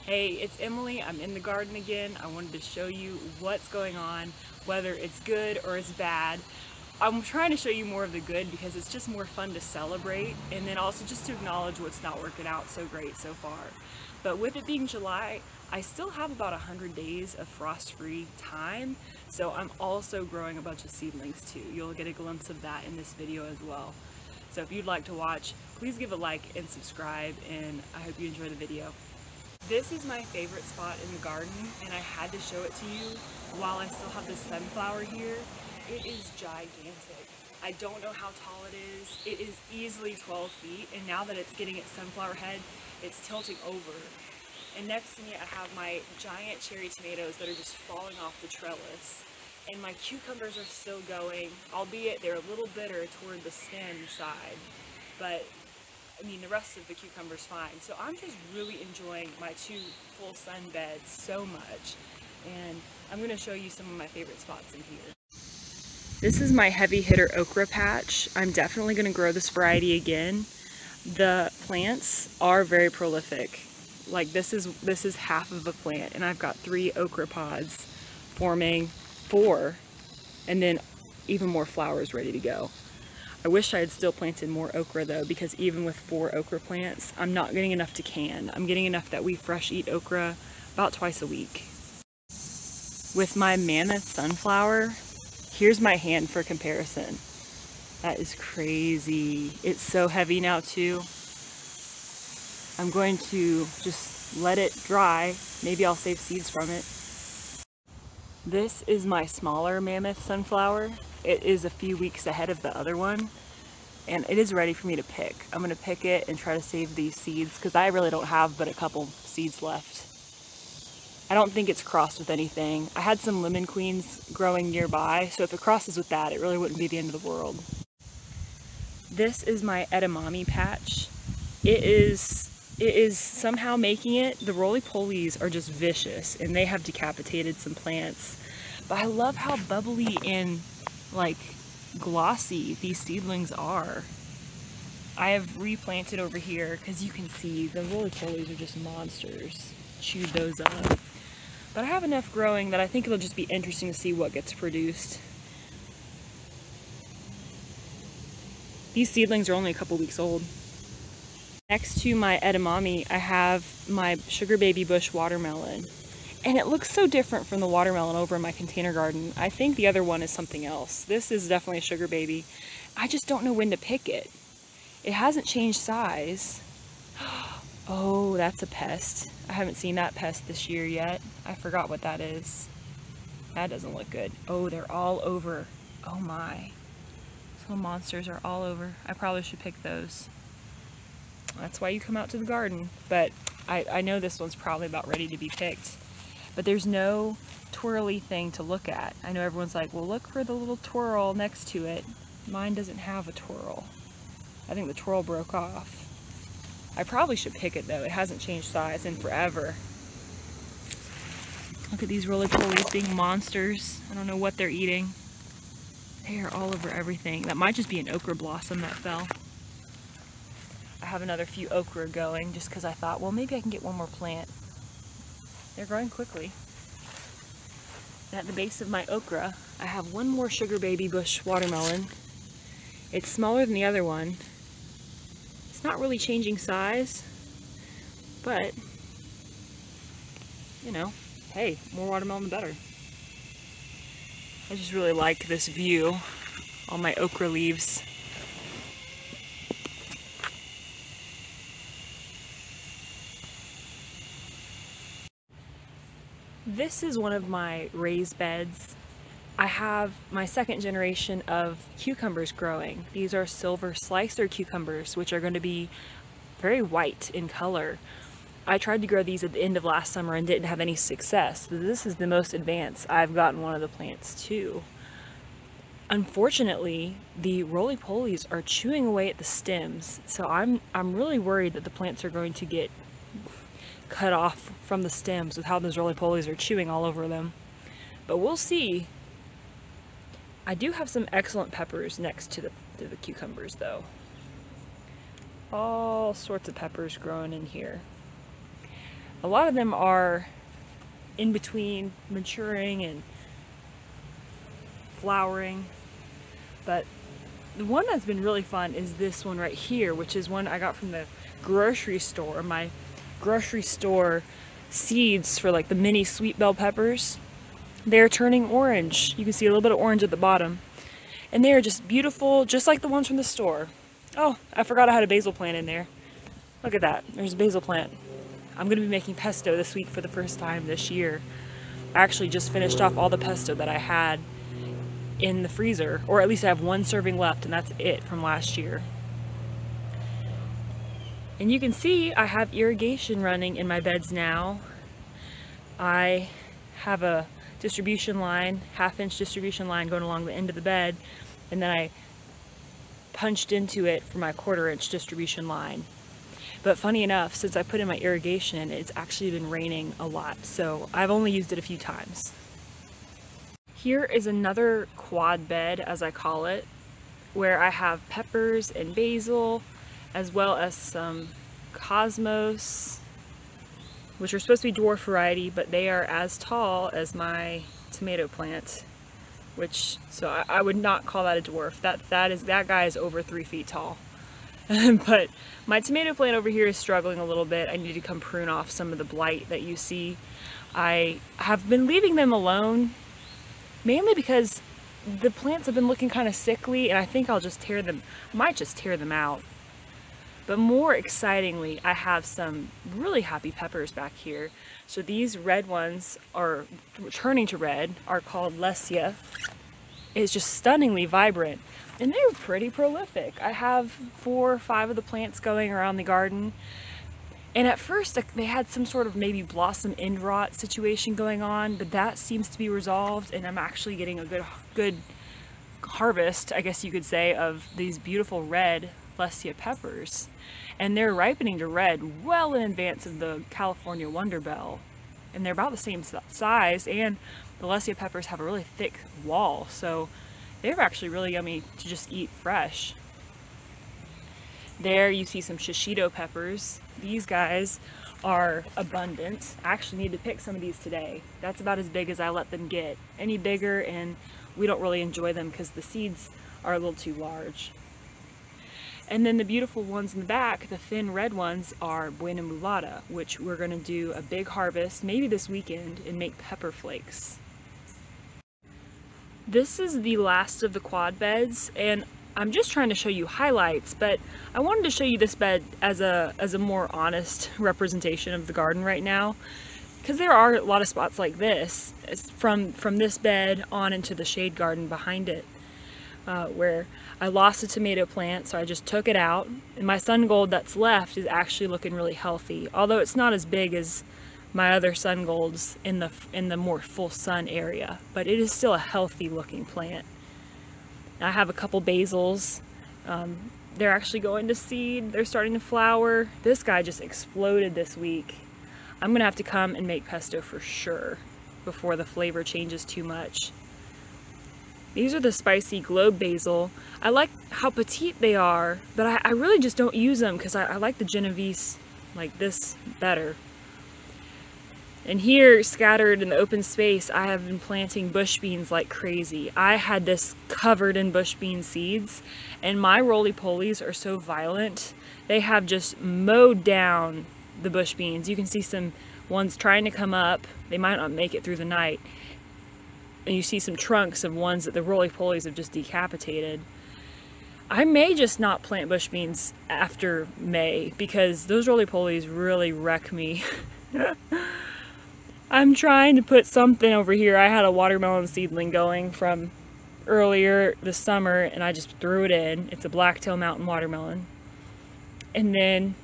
Hey, it's Emily. I'm in the garden again. I wanted to show you what's going on, whether it's good or it's bad. I'm trying to show you more of the good because it's just more fun to celebrate, and then also just to acknowledge what's not working out so great so far. But with it being July, I still have about 100 days of frost-free time, so I'm also growing a bunch of seedlings too. You'll get a glimpse of that in this video as well. So if you'd like to watch, please give a like and subscribe, and I hope you enjoy the video. This is my favorite spot in the garden, and I had to show it to you while I still have this sunflower here. It is gigantic. I don't know how tall it is. It is easily 12 feet, and now that it's getting its sunflower head, it's tilting over. And next to me I have my giant cherry tomatoes that are just falling off the trellis. And my cucumbers are still going, albeit they're a little bitter toward the stem side. But I mean, the rest of the cucumber's fine. So I'm just really enjoying my two full sun beds so much. And I'm going to show you some of my favorite spots in here. This is my heavy hitter okra patch. I'm definitely going to grow this variety again. The plants are very prolific. Like this is half of a plant, and I've got 3 okra pods forming 4, and then even more flowers ready to go. I wish I had still planted more okra though, because even with 4 okra plants, I'm not getting enough to can. I'm getting enough that we fresh eat okra about twice a week. With my mammoth sunflower, here's my hand for comparison. That is crazy. It's so heavy now too. I'm going to just let it dry. Maybe I'll save seeds from it. This is my smaller mammoth sunflower. It is a few weeks ahead of the other one, and it is ready for me to pick. I'm going to pick it and try to save these seeds because I really don't have but a couple seeds left. I don't think it's crossed with anything. I had some lemon queens growing nearby, so if it crosses with that, it really wouldn't be the end of the world. This is my edamame patch. It is somehow making it. The roly-polies are just vicious, and they have decapitated some plants. But I love how bubbly and like glossy these seedlings are. I have replanted over here because you can see the roly-polies are just monsters. Chewed those up. But I have enough growing that I think it'll just be interesting to see what gets produced. These seedlings are only a couple weeks old. Next to my edamame, I have my sugar baby bush watermelon. And it looks so different from the watermelon over in my container garden. I think the other one is something else. This is definitely a sugar baby. I just don't know when to pick it. It hasn't changed size. Oh, that's a pest. I haven't seen that pest this year yet. I forgot what that is. That doesn't look good. Oh, they're all over. Oh my. Little monsters are all over. I probably should pick those. That's why you come out to the garden. But I know this one's probably about ready to be picked. But there's no twirly thing to look at. I know everyone's like, well, look for the little twirl next to it. Mine doesn't have a twirl. I think the twirl broke off. I probably should pick it though. It hasn't changed size in forever. Look at these roly-polies being monsters. I don't know what they're eating. They are all over everything. That might just be an okra blossom that fell. I have another few okra going just because I thought, well, maybe I can get one more plant. They're growing quickly. At the base of my okra, I have one more sugar baby bush watermelon. It's smaller than the other one. It's not really changing size, but, you know, hey, more watermelon the better. I just really like this view, all my okra leaves. This is one of my raised beds. I have my second generation of cucumbers growing. These are silver slicer cucumbers, which are going to be very white in color. I tried to grow these at the end of last summer and didn't have any success. This is the most advanced I've gotten one of the plants too. Unfortunately, the roly-polies are chewing away at the stems, so I'm really worried that the plants are going to get cut off from the stems with how those roly-polies are chewing all over them. But we'll see. I do have some excellent peppers next to the cucumbers though. All sorts of peppers growing in here. A lot of them are in between maturing and flowering, but the one that's been really fun is this one right here, which is one I got from the grocery store. My grocery store seeds for like the mini sweet bell peppers, they're turning orange. You can see a little bit of orange at the bottom, and they are just beautiful, just like the ones from the store. Oh, I forgot I had a basil plant in there. Look at that, there's a basil plant. I'm gonna be making pesto this week for the first time this year. I actually just finished off all the pesto that I had in the freezer, or at least I have one serving left, and that's it from last year. And you can see I have irrigation running in my beds now. I have a distribution line, half-inch distribution line going along the end of the bed, and then I punched into it for my 1/4-inch distribution line. But funny enough, since I put in my irrigation, it's actually been raining a lot, so I've only used it a few times. Here is another quad bed, as I call it, where I have peppers and basil, as well as some cosmos, which are supposed to be dwarf variety, but they are as tall as my tomato plant, which, so I would not call that a dwarf. That guy is over 3 feet tall. But my tomato plant over here is struggling a little bit. I need to come prune off some of the blight that you see. I have been leaving them alone, mainly because the plants have been looking kind of sickly, and I think I'll just tear them, might just tear them out. But more excitingly, I have some really happy peppers back here. So these red ones are turning to red, are called Lesia. It's just stunningly vibrant, and they're pretty prolific. I have 4 or 5 of the plants going around the garden. And at first they had some sort of maybe blossom end rot situation going on, but that seems to be resolved, and I'm actually getting a good harvest, I guess you could say, of these beautiful red Lesia peppers. And they're ripening to red well in advance of the California Wonder Bell. And they're about the same size, and the Lesia peppers have a really thick wall, so they're actually really yummy to just eat fresh. There you see some shishito peppers. These guys are abundant. I actually need to pick some of these today. That's about as big as I let them get. Any bigger and we don't really enjoy them because the seeds are a little too large. And then the beautiful ones in the back, the thin red ones, are Buena Mulata, which we're going to do a big harvest, maybe this weekend, and make pepper flakes. This is the last of the quad beds, and I'm just trying to show you highlights, but I wanted to show you this bed as a more honest representation of the garden right now, because there are a lot of spots like this, from this bed on into the shade garden behind it, where I lost a tomato plant, so I just took it out, and my sun gold that's left is actually looking really healthy, although it's not as big as my other sun golds in the more full sun area, but it is still a healthy looking plant. I have a couple basils. They're actually going to seed. They're starting to flower. This guy just exploded this week. I'm gonna have to come and make pesto for sure before the flavor changes too much. These are the spicy globe basil. I like how petite they are, but I really just don't use them because I like the Genovese like this better. And here, scattered in the open space, I have been planting bush beans like crazy. I had this covered in bush bean seeds, and my roly-polies are so violent. They have just mowed down the bush beans. You can see some ones trying to come up. They might not make it through the night. And you see some trunks of ones that the roly-polies have just decapitated. I may just not plant bush beans after May, because those roly-polies really wreck me. I'm trying to put something over here. I had a watermelon seedling going from earlier this summer, and I just threw it in. It's a Blacktail Mountain watermelon. And then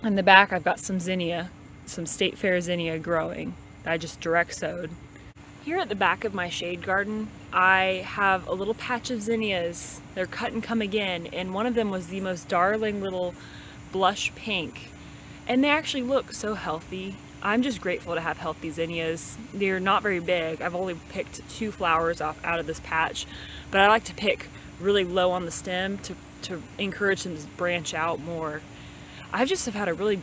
in the back I've got some zinnia, some State Fair zinnia growing that I just direct sowed. Here at the back of my shade garden, I have a little patch of zinnias. They're cut and come again, and one of them was the most darling little blush pink. And they actually look so healthy. I'm just grateful to have healthy zinnias. They're not very big. I've only picked 2 flowers out of this patch, but I like to pick really low on the stem to encourage them to branch out more. I just have had a really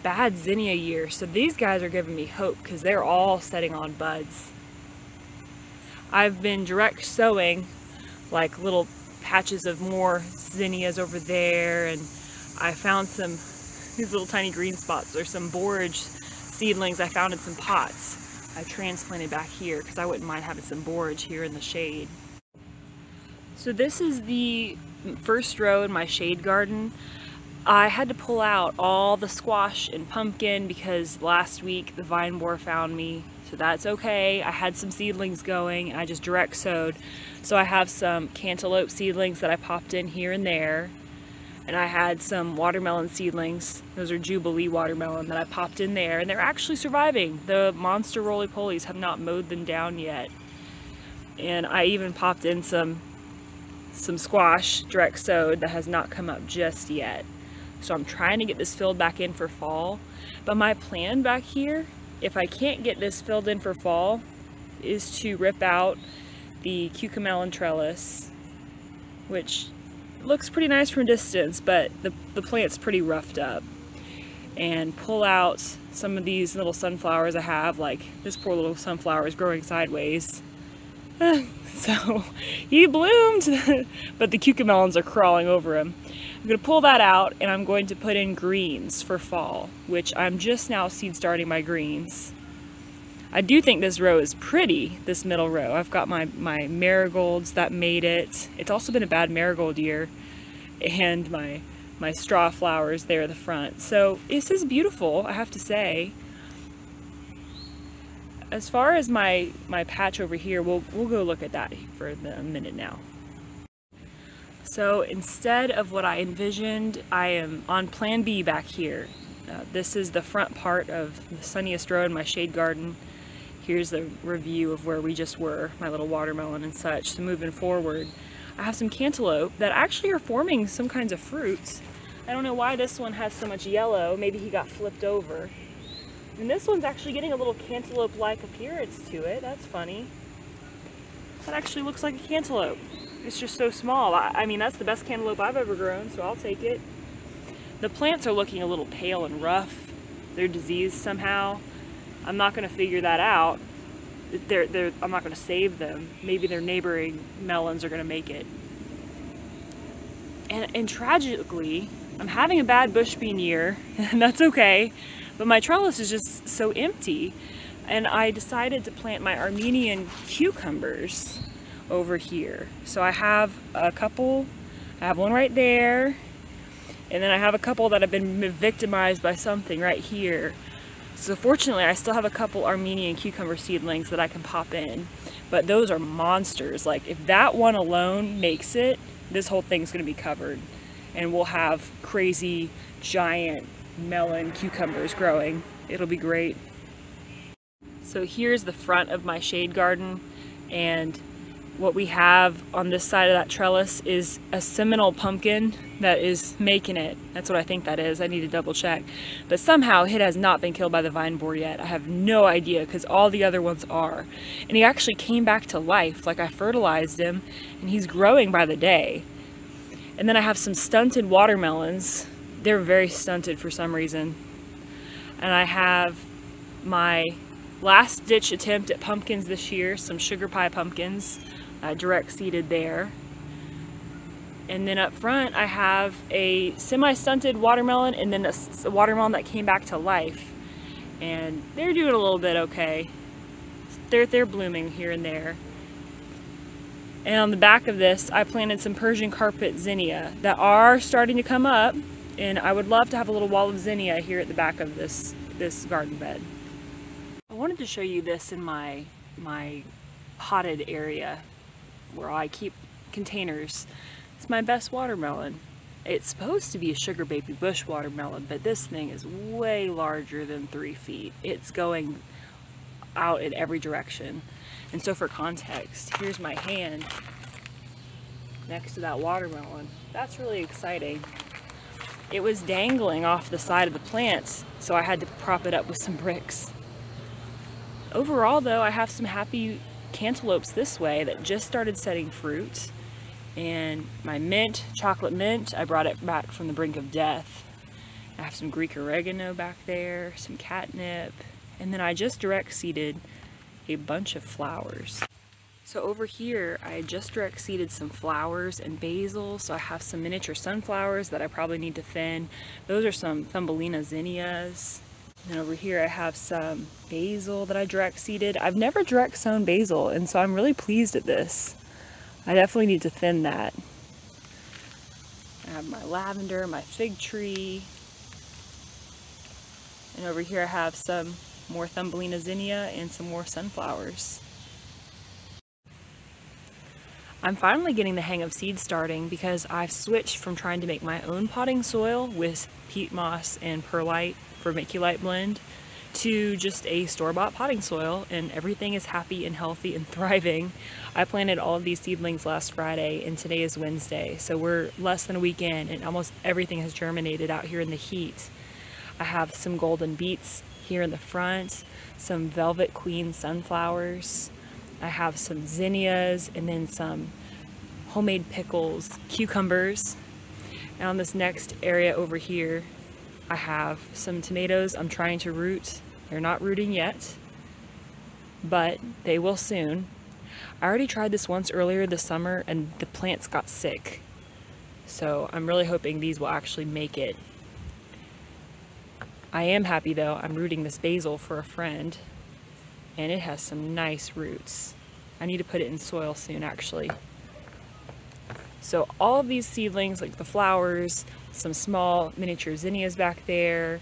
bad zinnia year, so these guys are giving me hope because they're all setting on buds. I've been direct sowing like little patches of more zinnias over there, and I found these little tiny green spots or some borage seedlings I found in some pots. I transplanted back here because I wouldn't mind having some borage here in the shade. So this is the first row in my shade garden. I had to pull out all the squash and pumpkin because last week the vine borer found me, so that's okay. I had some seedlings going, I just direct sowed. So I have some cantaloupe seedlings that I popped in here and there. And I had some watermelon seedlings. Those are Jubilee watermelon that I popped in there, and they're actually surviving. The monster roly-polies have not mowed them down yet. And I even popped in some squash direct sowed that has not come up just yet. So I'm trying to get this filled back in for fall. But my plan back here, if I can't get this filled in for fall, is to rip out the cucamelon trellis, which looks pretty nice from a distance, but the plant's pretty roughed up, and pull out some of these little sunflowers I have. Like this poor little sunflower is growing sideways. So he bloomed, but the cucamelons are crawling over him. I'm going to pull that out, and I'm going to put in greens for fall, which I'm just now seed starting my greens. I do think this row is pretty, this middle row. I've got my marigolds that made it. It's also been a bad marigold year, and my straw flowers there at the front. So this is beautiful, I have to say. As far as my patch over here, we'll go look at that for a minute now. So instead of what I envisioned, I am on plan B back here. This is the front part of the sunniest row in my shade garden. Here's the review of where we just were, my little watermelon and such. So moving forward, I have some cantaloupe that actually are forming some kinds of fruits. I don't know why this one has so much yellow. Maybe he got flipped over. And this one's actually getting a little cantaloupe-like appearance to it. That's funny. That actually looks like a cantaloupe. It's just so small. I mean, that's the best cantaloupe I've ever grown, so I'll take it. The plants are looking a little pale and rough. They're diseased somehow. I'm not going to figure that out. I'm not going to save them. Maybe their neighboring melons are going to make it. And tragically, I'm having a bad bush bean year, and that's okay. But my trellis is just so empty. And I decided to plant my Armenian cucumbers over here. So I have a couple. I have one right there. And then I have a couple that have been victimized by something right here. So fortunately, I still have a couple Armenian cucumber seedlings that I can pop in, but those are monsters. Like if that one alone makes it, this whole thing's gonna be covered, and we'll have crazy giant melon cucumbers growing. It'll be great. So here's the front of my shade garden, and what we have on this side of that trellis is a Seminole pumpkin that is making it. That's what I think that is. I need to double check. But somehow it has not been killed by the vine borer yet. I have no idea because all the other ones are. And he actually came back to life. Like I fertilized him and he's growing by the day. And then I have some stunted watermelons. They're very stunted for some reason. And I have my last ditch attempt at pumpkins this year, some sugar pie pumpkins. Direct seeded there. And then up front I have a semi-stunted watermelon and then a watermelon that came back to life, and they're doing a little bit okay. They're blooming here and there. And on the back of this I planted some Persian carpet zinnia that are starting to come up, and I would love to have a little wall of zinnia here at the back of this garden bed. I wanted to show you this in my potted area where I keep containers. It's my best watermelon. It's supposed to be a sugar baby bush watermelon, but this thing is way larger than 3 feet. It's going out in every direction. And so for context, here's my hand next to that watermelon. That's really exciting. It was dangling off the side of the plant, so I had to prop it up with some bricks. Overall though, I have some happy cantaloupes this way that just started setting fruit, and my mint, chocolate mint, I brought it back from the brink of death, I have some Greek oregano back there, some catnip, and then I just direct seeded a bunch of flowers. So over here, I just direct seeded some flowers and basil, so I have some miniature sunflowers that I probably need to thin. Those are some Thumbelina zinnias. And over here I have some basil that I direct seeded. I've never direct sown basil, and so I'm really pleased at this. I definitely need to thin that. I have my lavender, my fig tree. And over here I have some more Thumbelina zinnia and some more sunflowers. I'm finally getting the hang of seed starting because I've switched from trying to make my own potting soil with peat moss and perlite vermiculite blend to just a store-bought potting soil, and everything is happy and healthy and thriving. I planted all of these seedlings last Friday and today is Wednesday, so we're less than a week in and almost everything has germinated out here in the heat. I have some golden beets here in the front, some velvet queen sunflowers. I have some zinnias and then some homemade pickles, cucumbers. And on this next area over here, I have some tomatoes I'm trying to root. They're not rooting yet, but they will soon. I already tried this once earlier this summer and the plants got sick. So I'm really hoping these will actually make it. I am happy though, I'm rooting this basil for a friend. And it has some nice roots. I need to put it in soil soon actually. So all of these seedlings, like the flowers, some small miniature zinnias back there,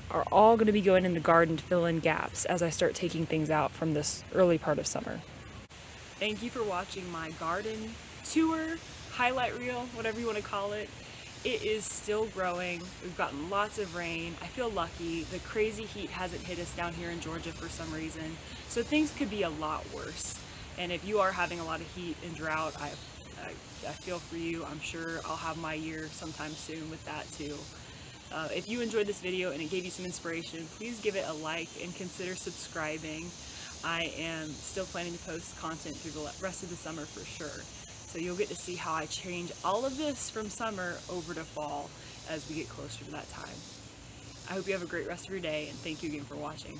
are all going to be going in the garden to fill in gaps as I start taking things out from this early part of summer. Thank you for watching my garden tour, highlight reel, whatever you want to call it. It is still growing. We've gotten lots of rain. I feel lucky. The crazy heat hasn't hit us down here in Georgia for some reason. So things could be a lot worse. And if you are having a lot of heat and drought, I feel for you. I'm sure I'll have my year sometime soon with that too. If you enjoyed this video and it gave you some inspiration, please give it a like and consider subscribing. I am still planning to post content through the rest of the summer for sure. So you'll get to see how I change all of this from summer over to fall as we get closer to that time. I hope you have a great rest of your day, and thank you again for watching.